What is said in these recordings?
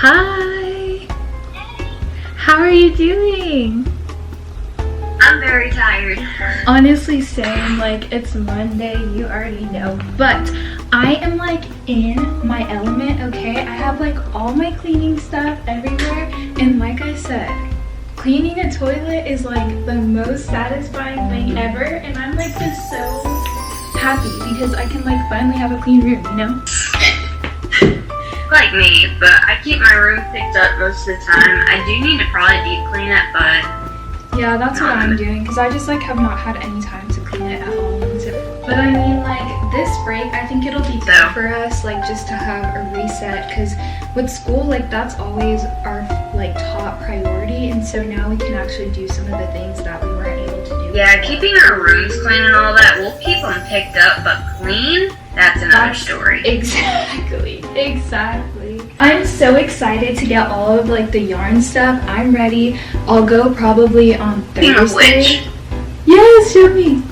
Hi! How are you doing? I'm very tired. Honestly, same. Like, it's Monday, you already know. But I am like in my element, okay? I have like all my cleaning stuff everywhere. And like I said, cleaning a toilet is like the most satisfying thing ever. And I'm like just so happy because I can like finally have a clean room, you know? Like me, but I keep my room picked up most of the time. I do need to probably deep clean it, but yeah, that's what I'm doing because I just like have not had any time to clean it at home. But I mean, like this break, I think it'll be good for us, like just to have a reset. Because with school, like that's always our like top priority, and so now we can actually do some of the things that we weren't able to do. Yeah, keeping our rooms clean and all that, we'll keep them picked up, but clean, that's another story. Exactly. I'm so excited to get all of like the yarn stuff. I'm ready. I'll go probably on Thursday. Yes, show me.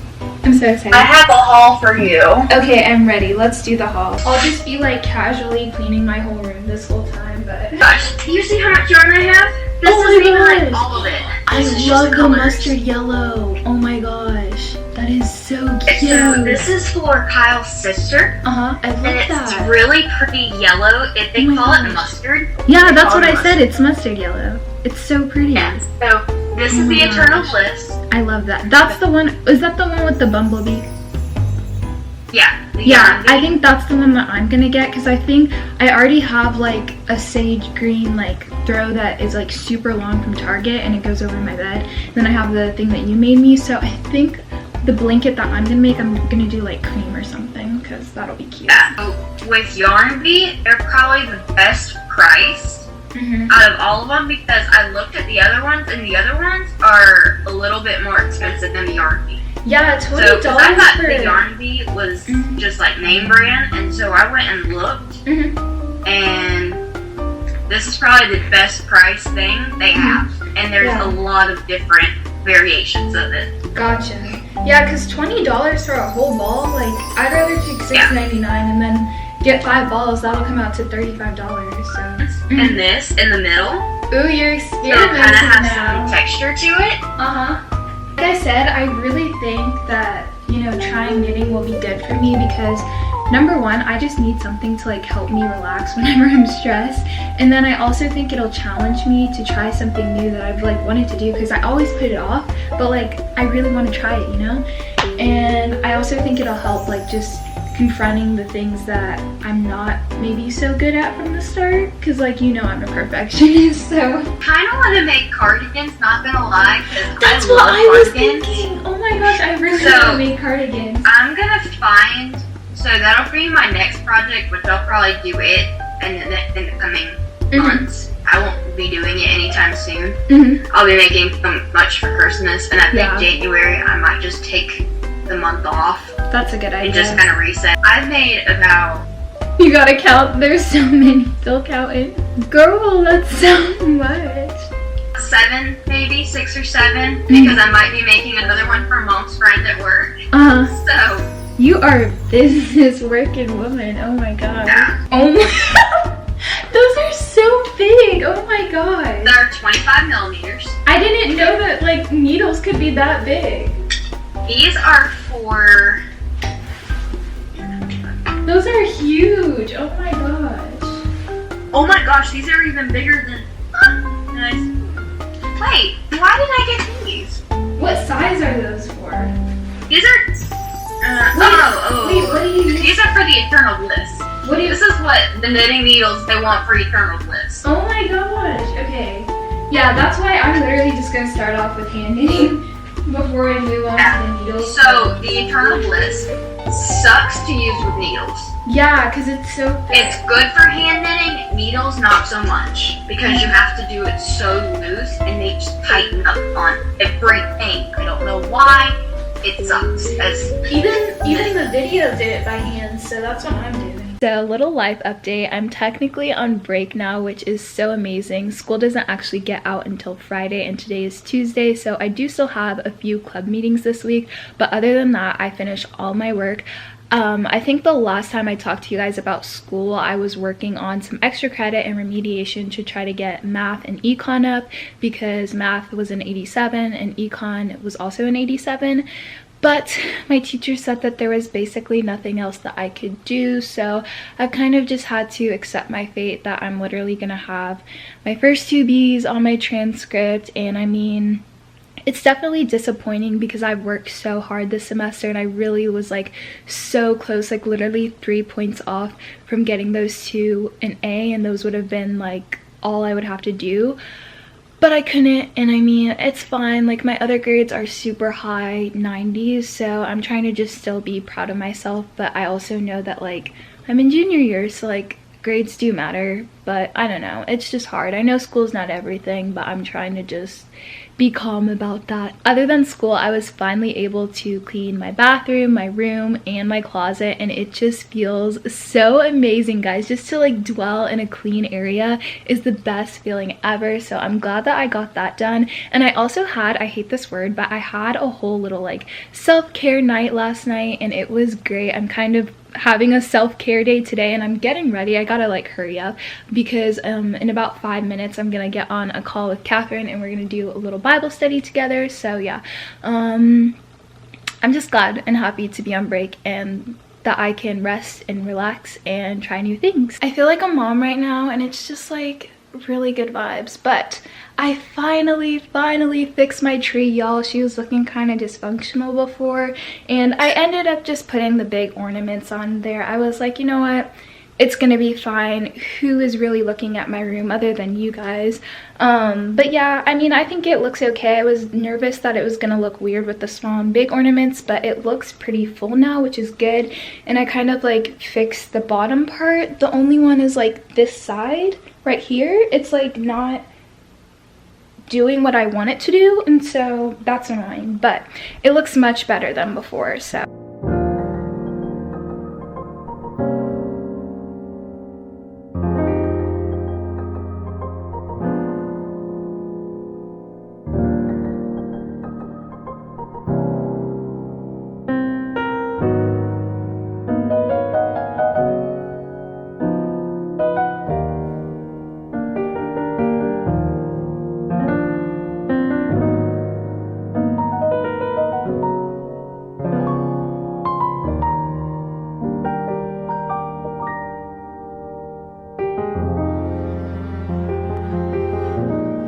I'm so excited. I have a haul for you. Okay, I'm ready. Let's do the haul. I'll just be like casually cleaning my whole room this whole time, but... Gosh, do you see how much yarn I have? This is even like all of it. I love the mustard yellow. Oh my gosh. That is so cute. So this is for Kyle's sister. I love that. It's really pretty yellow. They call it mustard. Yeah, that's what I said. It's mustard yellow. It's so pretty. Yeah, so this is the Eternal Bliss. I love that. That's the one. Is that the one with the bumblebee? Yeah. Yeah, I think that's the one that I'm gonna get because I think I already have like a sage green like throw that is like super long from Target and it goes over my bed. Then I have the thing that you made me, so I think the blanket that I'm gonna make, I'm gonna do like cream or something because that'll be cute. Yeah. So with Yarn Bee, they're probably the best priced out of all of them because I looked at the other ones and the other ones are a little bit more expensive than the Yarn Bee. Yeah, $20 so, I thought the Yarn Bee was just like name brand, and so I went and looked, and this is probably the best price thing they have, and there's a lot of different variations of it. Gotcha. Yeah, because $20 for a whole ball, like I'd rather take $6.99 and then get 5 balls. That'll come out to $35. So. And this in the middle. Ooh, you're experimenting so it kind of has some texture to it. Like I said, I really think that, you know, trying knitting will be good for me because number one, I just need something to like help me relax whenever I'm stressed. And then I also think it'll challenge me to try something new that I've like wanted to do because I always put it off, but like I really want to try it, you know? And I also think it'll help like just confronting the things that I'm not maybe so good at from the start because like you know I'm a perfectionist, so kind of want to make cardigans, not gonna lie, because that's what I was thinking. Oh my gosh, I really want to make cardigans. I'm gonna find, so that'll be my next project, which I'll probably do it in the coming months. I won't be doing it anytime soon. I'll be making some much for Christmas, and I think January I might just take the month off. That's a good idea. And just kind of reset. I've made about... You gotta count. There's so many. Still counting. Girl, that's so much. 7, maybe 6 or 7, because I might be making another one for Mom's friend at work. So you are a business working woman. Oh my god. Yeah. Oh my. Those are so big. Oh my god. They're 25 millimeters. I didn't know that like needles could be that big. These are for... Those are huge. Oh my gosh. Oh my gosh, these are even bigger than... Nice. Wait, why did I get these? What size are those for? These are... Wait, what do you use? These are for the Eternal Bliss. This is what the knitting needles they want for Eternal Bliss. Oh my gosh. Okay. Yeah, that's why I'm literally just going to start off with hand knitting before I move on to the needles. So the Eternal Bliss sucks to use with needles. Yeah, because it's so thick. It's good for hand knitting, needles not so much, because you have to do it so loose and they just tighten up on everything. I don't know why. It sucks. Even the videos did it by hand, so that's what I'm doing. So, little life update. I'm technically on break now, which is so amazing. School doesn't actually get out until Friday, and today is Tuesday, so I do still have a few club meetings this week, but other than that, I finished all my work. I think the last time I talked to you guys about school, I was working on some extra credit and remediation to try to get math and econ up, because math was an 87 and econ was also an 87. But my teacher said that there was basically nothing else that I could do, so I've kind of just had to accept my fate that I'm literally gonna have my first 2 B's on my transcript. And I mean, it's definitely disappointing because I've worked so hard this semester and I really was like so close, like literally 3 points off from getting those 2 an A, and those would have been like all I would have to do. But I couldn't, and I mean, it's fine. Like, my other grades are super high 90s, so I'm trying to just still be proud of myself. But I also know that like I'm in junior year, so like grades do matter. But I don't know, it's just hard. I know school's not everything, but I'm trying to just be calm about that. Other than school, I was finally able to clean my bathroom, my room, and my closet, and it just feels so amazing, guys. Just to like dwell in a clean area is the best feeling ever, so I'm glad that I got that done. And I also had, I hate this word, but I had a whole little like self-care night last night, and it was great. I'm kind of having a self-care day today, and I'm getting ready. I gotta like hurry up because in about 5 minutes I'm gonna get on a call with Catherine and we're gonna do a little Bible study together. So yeah, I'm just glad and happy to be on break and that I can rest and relax and try new things. I feel like a mom right now, and it's just like really good vibes. But I finally fixed my tree, y'all. She was looking kind of dysfunctional before, and I ended up just putting the big ornaments on there. I was like, you know what, it's gonna be fine. Who is really looking at my room other than you guys? But yeah, I mean, I think it looks okay. I was nervous that it was gonna look weird with the small and big ornaments, but it looks pretty full now, which is good. And I kind of like fixed the bottom part. The only one is like this side right here. It's like not doing what I want it to do, and so that's annoying, but it looks much better than before. So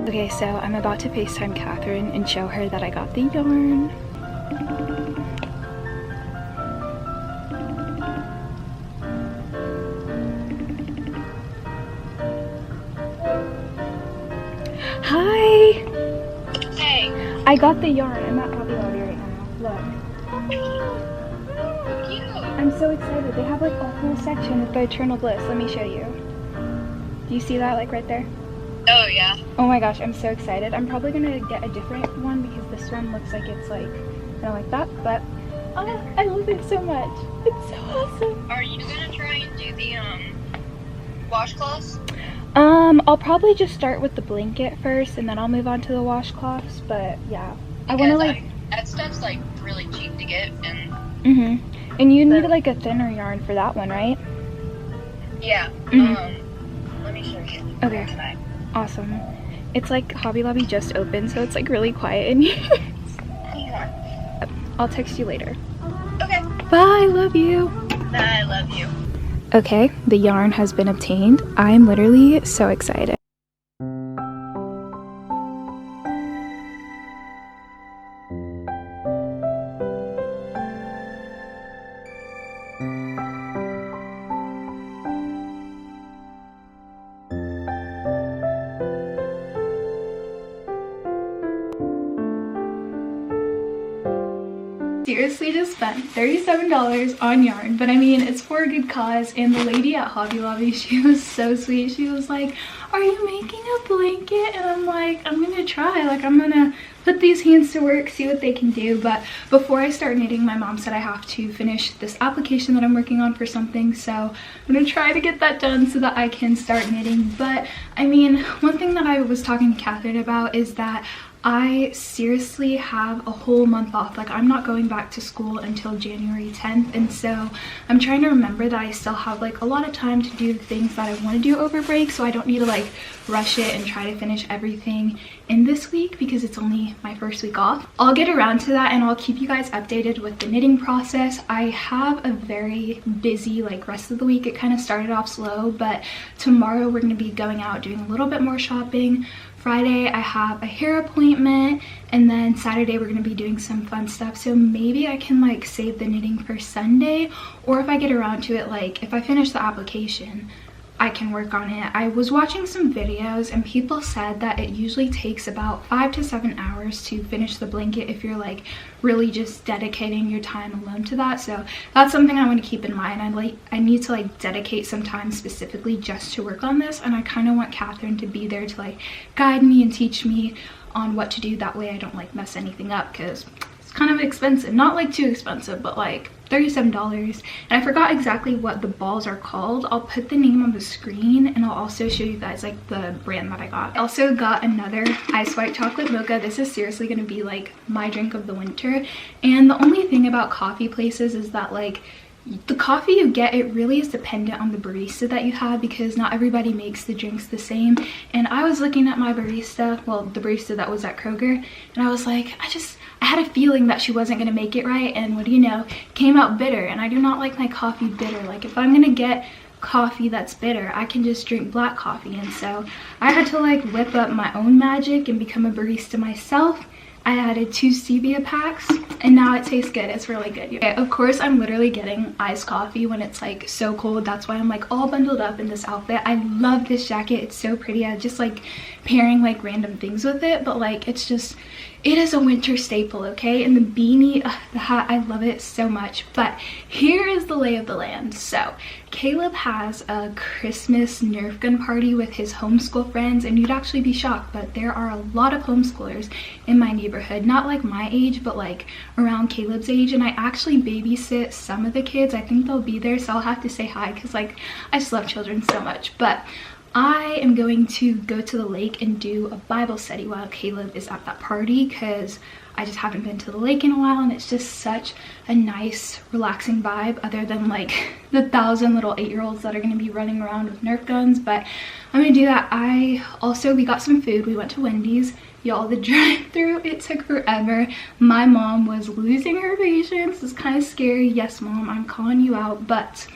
okay, so I'm about to FaceTime Catherine and show her that I got the yarn. Hi! Hey! I got the yarn. I'm at Hobby Lobby right now. Look. Cute! I'm so excited. They have like a whole section with the Eternal Bliss. Let me show you. Do you see that like right there? Oh yeah. Oh my gosh, I'm so excited. I'm probably gonna get a different one because this one looks like it's like kind of like that, but I love it so much. It's so awesome. Are you gonna try and do the washcloths? I'll probably just start with the blanket first and then I'll move on to the washcloths, but yeah. I want to like that stuff's like really cheap to get, and and you need like a thinner yarn for that one, right? yeah. Let me show you. Okay. Tonight. Awesome. It's like Hobby Lobby just opened, so it's like really quiet in here. Yeah. I'll text you later. Okay. Bye, love you. I love you. Okay, the yarn has been obtained. I'm literally so excited. Seriously just spent $37 on yarn, but I mean, it's for a good cause. And the lady at Hobby Lobby, she was so sweet. She was like, are you making a blanket? And I'm like, I'm gonna try, like I'm gonna put these hands to work, see what they can do. But before I start knitting, my mom said I have to finish this application that I'm working on for something, so I'm gonna try to get that done so that I can start knitting. But I mean, one thing that I was talking to Catherine about is that I seriously have a whole month off. Like, I'm not going back to school until January 10th, and so I'm trying to remember that I still have like a lot of time to do the things that I want to do over break, so I don't need to like rush it and try to finish everything in this week because it's only my first week off. I'll get around to that and I'll keep you guys updated with the knitting process. I have a very busy like rest of the week. It kind of started off slow, but tomorrow we're going to be going out doing a little bit more shopping. Friday I have a hair appointment, and then Saturday we're going to be doing some fun stuff, so maybe I can like save the knitting for Sunday, or if I get around to it, like if I finish the application, I can work on it. I was watching some videos and people said that it usually takes about 5 to 7 hours to finish the blanket if you're like really just dedicating your time alone to that. So that's something I want to keep in mind. I need to like dedicate some time specifically just to work on this, and I kind of want Catherine to be there to like guide me and teach me on what to do. That way I don't like mess anything up, because it's kind of expensive. Not like too expensive, but like $37, and I forgot exactly what the balls are called. I'll put the name on the screen, and I'll also show you guys like the brand that I got. I also got another ice white chocolate mocha. This is seriously going to be like my drink of the winter, and the only thing about coffee places is that like the coffee you get, it really is dependent on the barista that you have, because not everybody makes the drinks the same. And I was looking at my barista, well, the barista that was at Kroger, and I was like, I had a feeling that she wasn't going to make it right, and what do you know, came out bitter, and I do not like my coffee bitter. Like, if I'm going to get coffee that's bitter, I can just drink black coffee. And so I had to like whip up my own magic and become a barista myself. I added 2 stevia packs, and now it tastes good. It's really good. Okay, of course, I'm literally getting iced coffee when it's like so cold. That's why I'm like all bundled up in this outfit. I love this jacket. It's so pretty. I just like pairing like random things with it, but like it is a winter staple, okay? And the beanie, the hat, I love it so much. But here is the lay of the land. So Caleb has a Christmas Nerf gun party with his homeschool friends, and you'd actually be shocked, but there are a lot of homeschoolers in my neighborhood. Not like my age, but like around Caleb's age, and I actually babysit some of the kids. I think they'll be there, so I'll have to say hi, because like I just love children so much. But I am going to go to the lake and do a Bible study while Caleb is at that party, because I just haven't been to the lake in a while, and it's just such a nice, relaxing vibe, other than like the 1,000 little 8-year-olds that are going to be running around with Nerf guns. But I'm going to do that. We got some food. We went to Wendy's. Y'all, the drive-thru, it took forever. My mom was losing her patience. It's kind of scary. Yes, Mom, I'm calling you out, but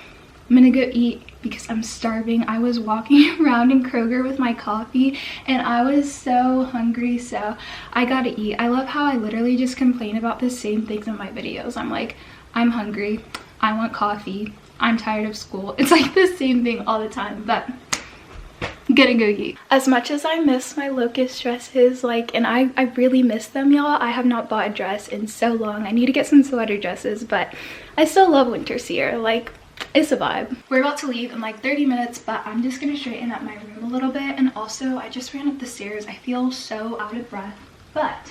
I'm gonna go eat because I'm starving. I was walking around in Kroger with my coffee, and I was so hungry, so I gotta eat. I love how I literally just complain about the same things in my videos. I'm like, I'm hungry, I want coffee, I'm tired of school. It's like the same thing all the time, but I'm gonna go eat. As much as I miss my locust dresses, like, and I really miss them, y'all. I have not bought a dress in so long. I need to get some sweater dresses, but I still love winter here. Like, it's a vibe. We're about to leave in like 30 minutes, but I'm just gonna straighten up my room a little bit. And also, I just ran up the stairs. I feel so out of breath, but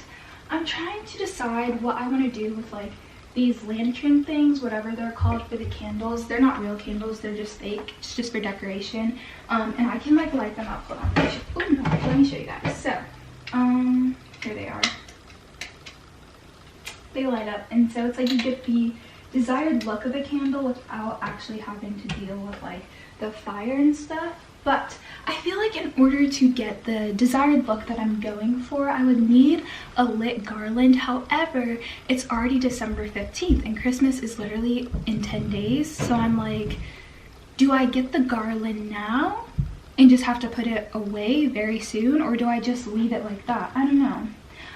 I'm trying to decide what I want to do with like these lantern things, whatever they're called, for the candles. They're not real candles, they're just fake. It's just for decoration. And I can like light them up. Hold on. Oh no, let me show you guys. So, here they are. They light up, and so it's like you get the desired look of a candle without actually having to deal with like the fire and stuff. But I feel like in order to get the desired look that I'm going for, I would need a lit garland. However, it's already December 15th and Christmas is literally in 10 days. So I'm like, do I get the garland now and just have to put it away very soon, or do I just leave it like that? I don't know.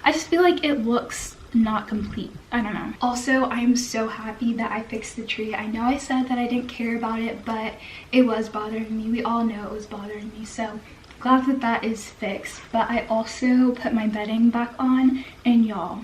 I just feel like it looks not complete. I don't know. Also, I'm so happy that I fixed the tree. I know I said that I didn't care about it, but it was bothering me. We all know it was bothering me, so glad that that is fixed. But I also put my bedding back on, and y'all,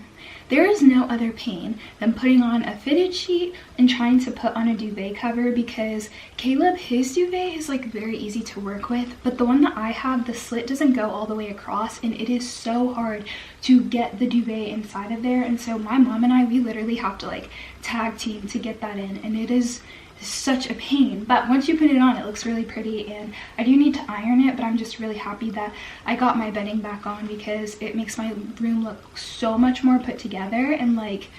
there is no other pain than putting on a fitted sheet and trying to put on a duvet cover, because Caleb, his duvet is like very easy to work with, but the one that I have, the slit doesn't go all the way across, and it is so hard to get the duvet inside of there. And so my mom and I, we literally have to like tag team to get that in, and it's is such a pain. But once you put it on, it looks really pretty, and I do need to iron it, but I'm just really happy that I got my bedding back on because it makes my room look so much more put together. And like,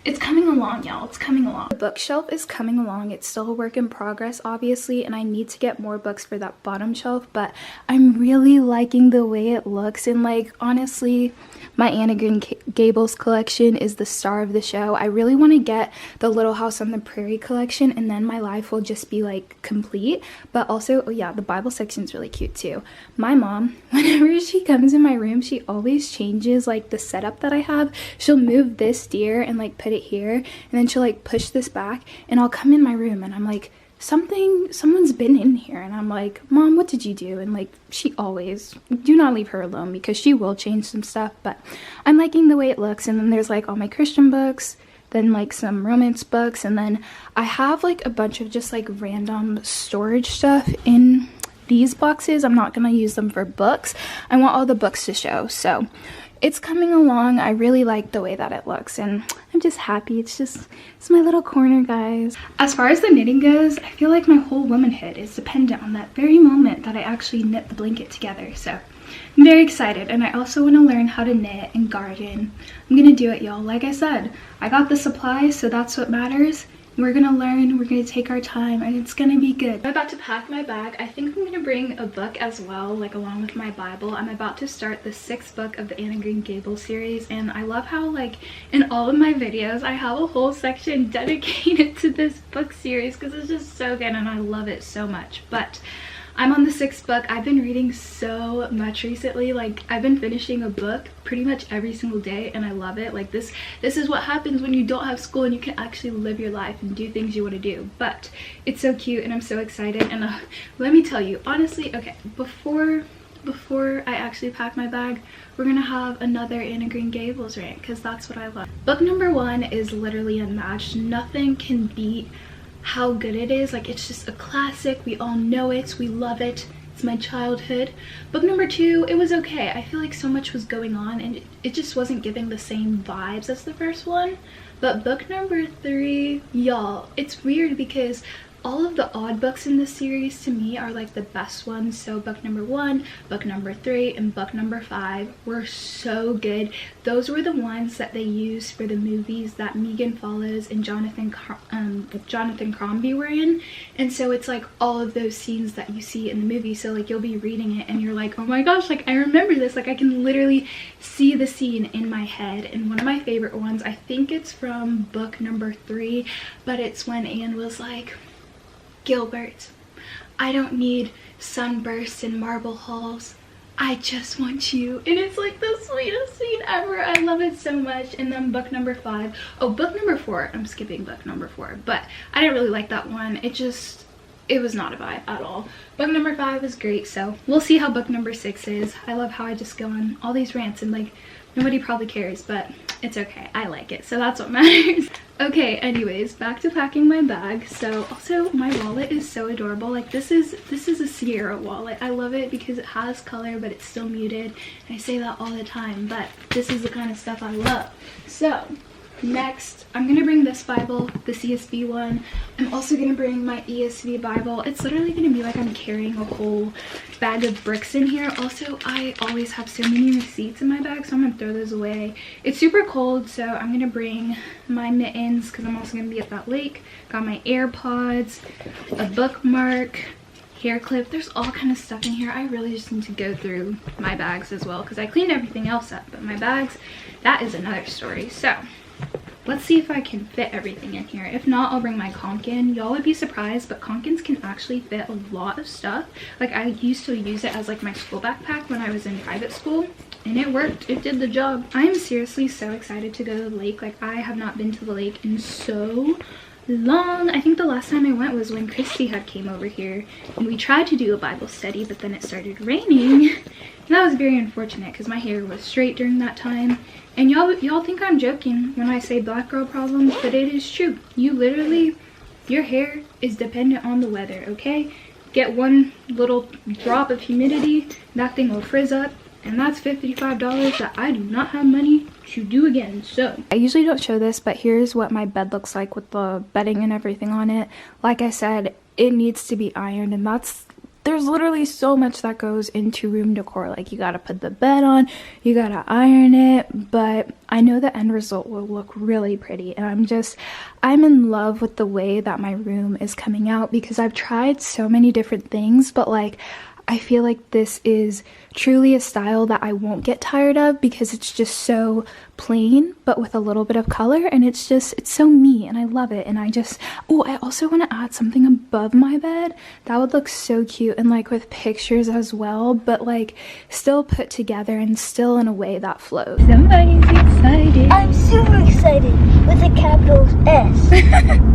it's coming along, y'all. It's coming along. The bookshelf is coming along. It's still a work in progress, obviously, and I need to get more books for that bottom shelf, but I'm really liking the way it looks. And like, honestly, my Anna Green Gables collection is the star of the show. I really want to get the Little House on the Prairie collection, and then my life will just be like complete. But also, oh yeah, the Bible section is really cute too. My mom, whenever she comes in my room, she always changes like the setup that I have. She'll move this deer and like put it here, and then she'll like push this back, and I'll come in my room and I'm like, someone's been in here, and I'm like, Mom, what did you do? And like, she always, do not leave her alone because she will change some stuff. But I'm liking the way it looks. And then there's like all my Christian books, then like some romance books, and then I have like a bunch of just like random storage stuff in these boxes. I'm not gonna use them for books. I want all the books to show. So it's coming along. I really like the way that it looks, and I'm just happy. It's my little corner, guys. As far as the knitting goes, I feel like my whole womanhood is dependent on that very moment that I actually knit the blanket together. So I'm very excited, and I also want to learn how to knit and garden. I'm gonna do it, y'all. Like I said, I got the supplies, so that's what matters. We're gonna learn, we're gonna take our time, and it's gonna be good. I'm about to pack my bag. I think I'm gonna bring a book as well, like along with my Bible. I'm about to start the 6th book of the Anna Green Gables series, and I love how like in all of my videos I have a whole section dedicated to this book series because it's just so good and I love it so much. But I'm on the 6th book. I've been reading so much recently. Like, I've been finishing a book pretty much every single day, and I love it. Like, this is what happens when you don't have school and you can actually live your life and do things you want to do. But it's so cute, and I'm so excited. And let me tell you, honestly, okay, before I actually pack my bag, we're gonna have another Anna Green Gables rant because that's what I love. Book number 1 is literally unmatched. Nothing can beat how good it is. Like, it's just a classic. We all know it, we love it, it's my childhood. Book number 2, it was okay. I feel like so much was going on and it just wasn't giving the same vibes as the first one. But book number 3, y'all, it's weird because all of the odd books in this series to me are like the best ones. So book number 1, book number 3, and book number 5 were so good. Those were the ones that they used for the movies that Megan Follows and Jonathan Crombie were in. And so it's like all of those scenes that you see in the movie. So like you'll be reading it and you're like, oh my gosh, like I remember this. Like I can literally see the scene in my head. And one of my favorite ones, I think it's from book number 3, but it's when Anne was like, Gilbert, I don't need sunbursts and marble halls. I just want you. And it's like the sweetest scene ever. I love it so much. And then book number 5. Oh, book number 4. I'm skipping book number 4. But I didn't really like that one. It was not a vibe at all. Book number 5 was great. So we'll see how book number 6 is. I love how I just go on all these rants and like nobody probably cares, but it's okay. I like it. So that's what matters. Okay, anyways, back to packing my bag. So also my wallet is so adorable. Like this is a Sierra wallet. I love it because it has color but it's still muted. And I say that all the time, but this is the kind of stuff I love. So next, I'm gonna bring this Bible, the CSB one. I'm also gonna bring my ESV Bible. It's literally gonna be like I'm carrying a whole bag of bricks in here. Also, I always have so many receipts in my bag, so I'm gonna throw those away. It's super cold, so I'm gonna bring my mittens because I'm also gonna be at that lake. Got my AirPods, a bookmark, hair clip. There's all kind of stuff in here. I really just need to go through my bags as well because I cleaned everything else up, but my bags, that is another story. So let's see if I can fit everything in here. If not, I'll bring my Conkin. Y'all would be surprised, but Conkins can actually fit a lot of stuff. Like I used to use it as like my school backpack when I was in private school, and it worked. It did the job. I am seriously so excited to go to the lake. Like I have not been to the lake in so long. I think the last time I went was when Christy had came over here and we tried to do a Bible study, but then it started raining. And that was very unfortunate because my hair was straight during that time. And y'all think I'm joking when I say black girl problems, but it is true. You literally, your hair is dependent on the weather, okay? Get one little drop of humidity, that thing will frizz up And that's $55 that I do not have money to do again. So I usually don't show this, but here's what my bed looks like with the bedding and everything on it. Like I said, it needs to be ironed, and there's literally so much that goes into room decor. Like, you gotta put the bed on, you gotta iron it, but I know the end result will look really pretty. And I'm in love with the way that my room is coming out, because I've tried so many different things, but like, I feel like this is truly a style that I won't get tired of, because it's just so plain but with a little bit of color, and it's so me, and I love it. And I also want to add something above my bed that would look so cute, and like with pictures as well, but like still put together and still in a way that flows. Somebody's excited. I'm super excited with a capital S.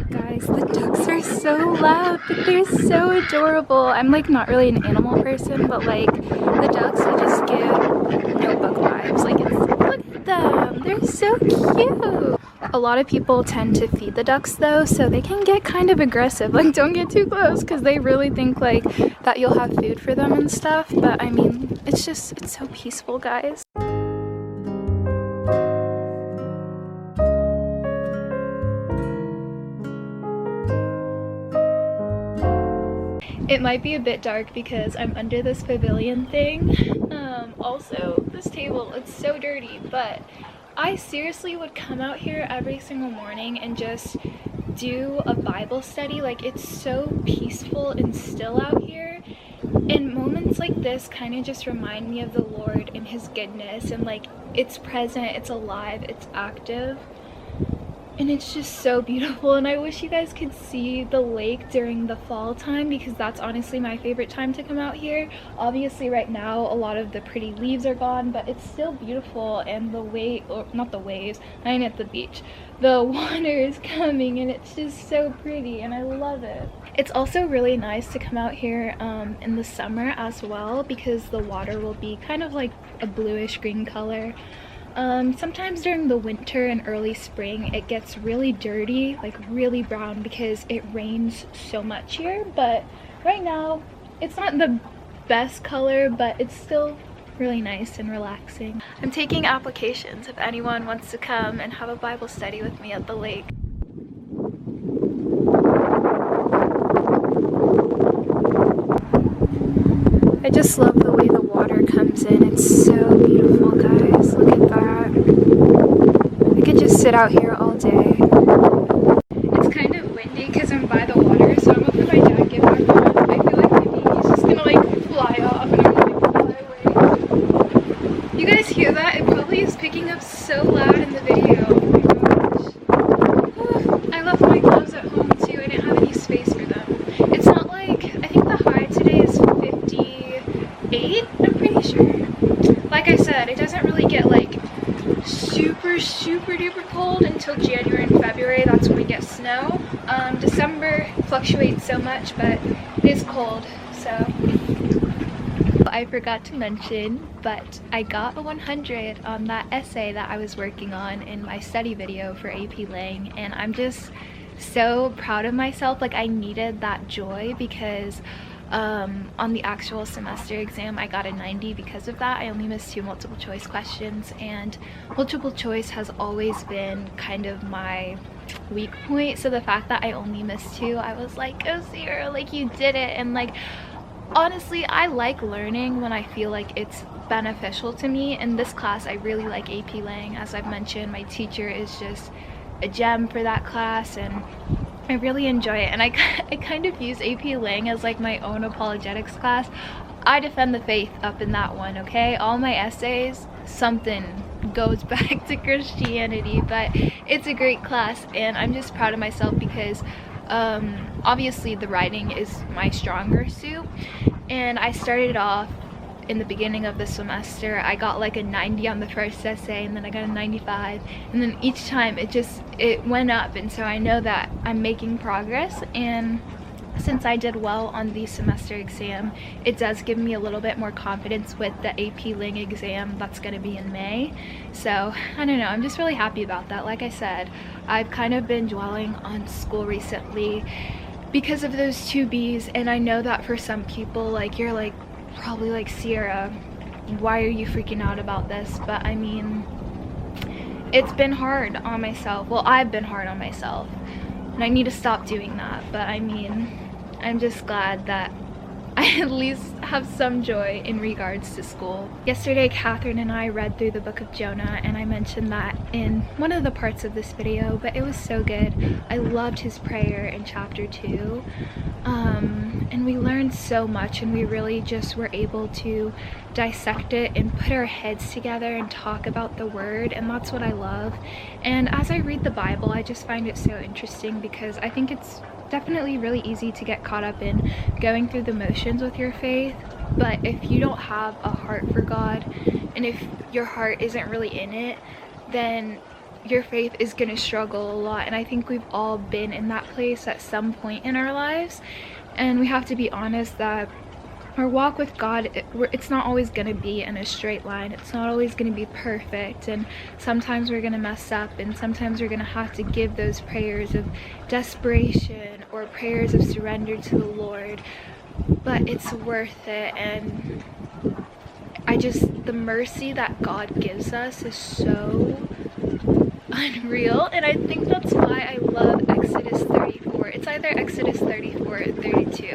Guys, the ducks are so loud, but they're so adorable. I'm like not really an animal person, but like the ducks, they just give notebook vibes. Like, look at them, they're so cute. A lot of people tend to feed the ducks though, so they can get kind of aggressive. Like, don't get too close, because they really think like that you'll have food for them and stuff. But I mean, it's so peaceful, guys. It might be a bit dark because I'm under this pavilion thing. Also, this table, it's so dirty, but I seriously would come out here every single morning and just do a Bible study. Like, it's so peaceful and still out here. And moments like this kind of just remind me of the Lord and his goodness, and like, it's present, it's alive, it's active. And it's just so beautiful, and I wish you guys could see the lake during the fall time, because that's honestly my favorite time to come out here. Obviously right now a lot of the pretty leaves are gone, but it's still beautiful, and not the waves, I ain't at the beach, the water is coming, and it's just so pretty, and I love it. It's also really nice to come out here in the summer as well, because the water will be kind of like a bluish green color. Sometimes during the winter and early spring it gets really dirty, like really brown, because it rains so much here. But right now it's not the best color, but it's still really nice and relaxing. I'm taking applications if anyone wants to come and have a Bible study with me at the lake. I just love the way the water comes in. It's so beautiful, guys. Look at that. I could just sit out here all day. It's kind of windy because I'm by the water, so I'm hoping my dad get back home. I feel like maybe he's just gonna like fly off and I'm gonna fly away. You guys hear that? It probably is picking up so loud in the video. Oh my gosh. I left my gloves at home too. I didn't have any space for them. It's not like, I think the high today is 58, I'm pretty sure. Like I said, it doesn't really get like super duper cold until January and February. That's when we get snow. December fluctuates so much, but it is cold. So I forgot to mention, but I got a 100 on that essay that I was working on in my study video for AP Lang, and I'm just so proud of myself. Like, I needed that joy, because on the actual semester exam I got a 90 because of that. I only missed 2 multiple choice questions, and multiple choice has always been kind of my weak point. So the fact that I only missed 2, I was like, oh Sierra, like, you did it. And like, honestly, I like learning when I feel like it's beneficial to me. In this class I really like AP Lang. As I've mentioned, my teacher is just a gem for that class, and I really enjoy it. And I kind of use AP Lang as like my own apologetics class. I defend the faith up in that one, okay? All my essays, something goes back to Christianity, but it's a great class, and I'm just proud of myself because obviously the writing is my stronger suit, and I started off in the beginning of the semester I got like a 90 on the first essay, and then I got a 95, and then each time it went up, and so I know that I'm making progress. And since I did well on the semester exam, it does give me a little bit more confidence with the AP Ling exam that's going to be in May. So I don't know, I'm just really happy about that. Like I said, I've kind of been dwelling on school recently because of those 2 B's, and I know that for some people, like, you're like probably like, Sierra, why are you freaking out about this? But I mean, it's been hard on myself. Well, I've been hard on myself, and I need to stop doing that. But I mean, I'm just glad that I at least have some joy in regards to school. Yesterday, Catherine and I read through the book of Jonah, and I mentioned that in one of the parts of this video, but it was so good. I loved his prayer in chapter 2. And we learned so much, and we really just were able to dissect it and put our heads together and talk about the word, and that's what I love. And as I read the Bible, I just find it so interesting because I think it's definitely really easy to get caught up in going through the motions with your faith, but if you don't have a heart for God, and if your heart isn't really in it, then your faith is going to struggle a lot. And I think we've all been in that place at some point in our lives, and we have to be honest that our walk with God, it's not always going to be in a straight line. It's not always going to be perfect, and sometimes we're going to mess up, and sometimes we're going to have to give those prayers of desperation or prayers of surrender to the Lord, but it's worth it. And the mercy that God gives us is so unreal, and I think that's why I love Exodus 34. It's either Exodus 34 or 32,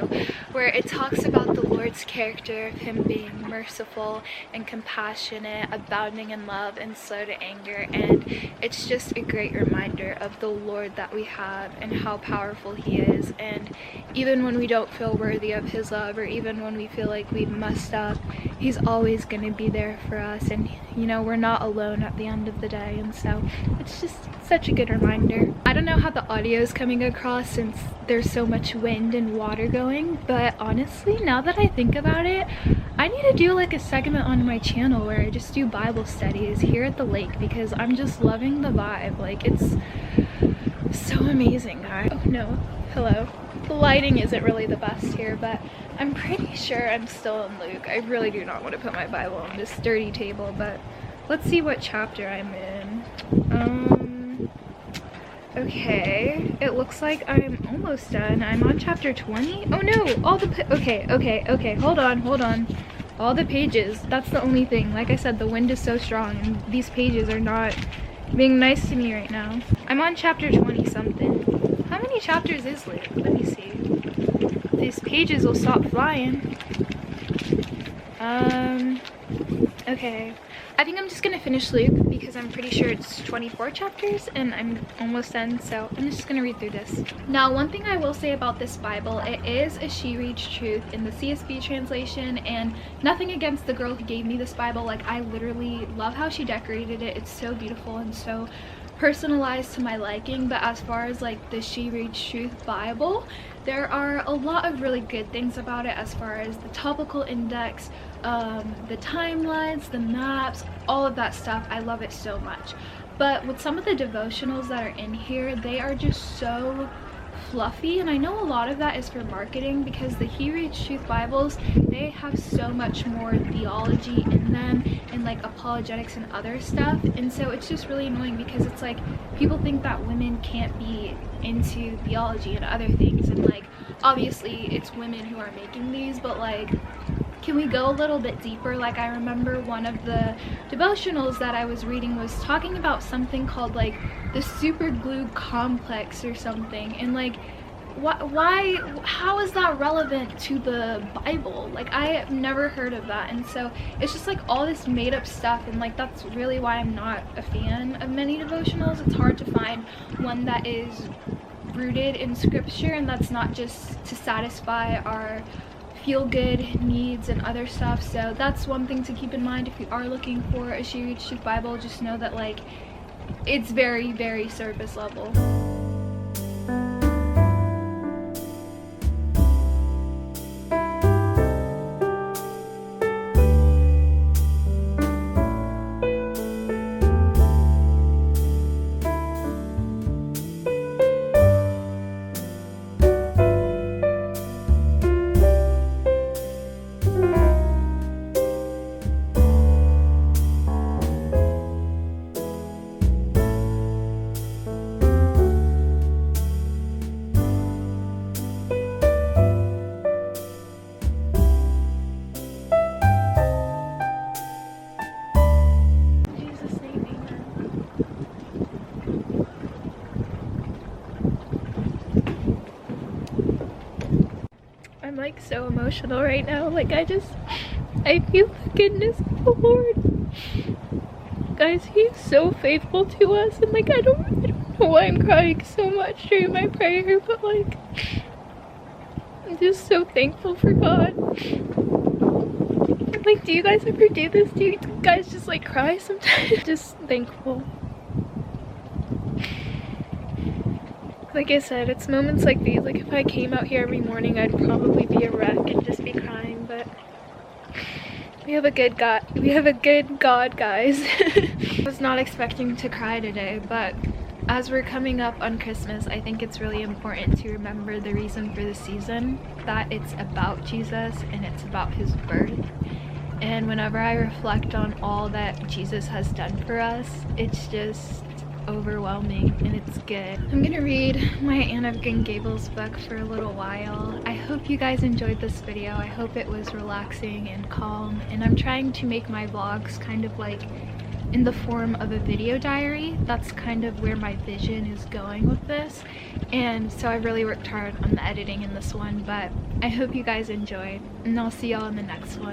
where it talks about the Lord's character of him being merciful and compassionate, abounding in love, and slow to anger. And it's just a great reminder of the Lord that we have and how powerful he is. And even when we don't feel worthy of his love, or even when we feel like we've messed up, he's always going to be there for us. And you know, we're not alone at the end of the day, and so it's just such a good reminder. I don't know how the audio is coming across since there's so much wind and water going, but honestly, now that I think about it, I need to do like a segment on my channel where I just do Bible studies here at the lake, because I'm just loving the vibe. Like, it's so amazing, guys. Oh no, hello. The lighting isn't really the best here, but I'm pretty sure I'm still in Luke. I really do not want to put my Bible on this dirty table, but let's see what chapter I'm in. Okay, it looks like I'm almost done. I'm on chapter 20. Oh no, okay, hold on. All the pages, that's the only thing. Like I said, the wind is so strong, and these pages are not being nice to me right now. I'm on chapter 20 something. How many chapters is Luke? Let me see. These pages will stop flying. Okay. I think I'm just gonna finish Luke because I'm pretty sure it's 24 chapters and I'm almost done, so I'm just gonna read through this. Now, one thing I will say about this Bible, it is a She Reads Truth in the CSB translation, and nothing against the girl who gave me this Bible. Like, I literally love how she decorated it. It's so beautiful and so personalized to my liking. But as far as like the She Reads Truth Bible, there are a lot of really good things about it, as far as the topical index, the timelines, the maps, all of that stuff. I love it so much. But with some of the devotionals that are in here, they are just so fluffy, and I know a lot of that is for marketing, because the He Reads Truth Bibles, they have so much more theology in them and like apologetics and other stuff, and so it's just really annoying because it's like people think that women can't be into theology and other things, and like obviously it's women who are making these, but like, can we go a little bit deeper? Like, I remember one of the devotionals that I was reading was talking about something called like the super glue complex or something, and like why, how is that relevant to the Bible? Like, I have never heard of that, and so it's just like all this made up stuff, and like that's really why I'm not a fan of many devotionals. It's hard to find one that is rooted in scripture and that's not just to satisfy our feel-good needs and other stuff. So that's one thing to keep in mind if you are looking for a She Reads Truth Bible. Just know that like it's very, very surface level. like so emotional right now. Like I feel the goodness of the Lord. Guys, he's so faithful to us, and like I don't know why I'm crying so much during my prayer, but like I'm just so thankful for God. Like, do you guys ever do this? Do you guys just like cry sometimes? Just thankful. Like I said, it's moments like these. Like if I came out here every morning, I'd probably be a wreck and just be crying, but we have a good God. We have a good God, guys. I was not expecting to cry today, but as we're coming up on Christmas, I think it's really important to remember the reason for the season, that it's about Jesus and it's about his birth. And whenever I reflect on all that Jesus has done for us, it's just overwhelming and it's good. I'm gonna read my Anne of Green Gables book for a little while. I hope you guys enjoyed this video. I hope it was relaxing and calm, and I'm trying to make my vlogs kind of like in the form of a video diary. That's kind of where my vision is going with this, and so I really worked hard on the editing in this one, but I hope you guys enjoyed, and I'll see y'all in the next one.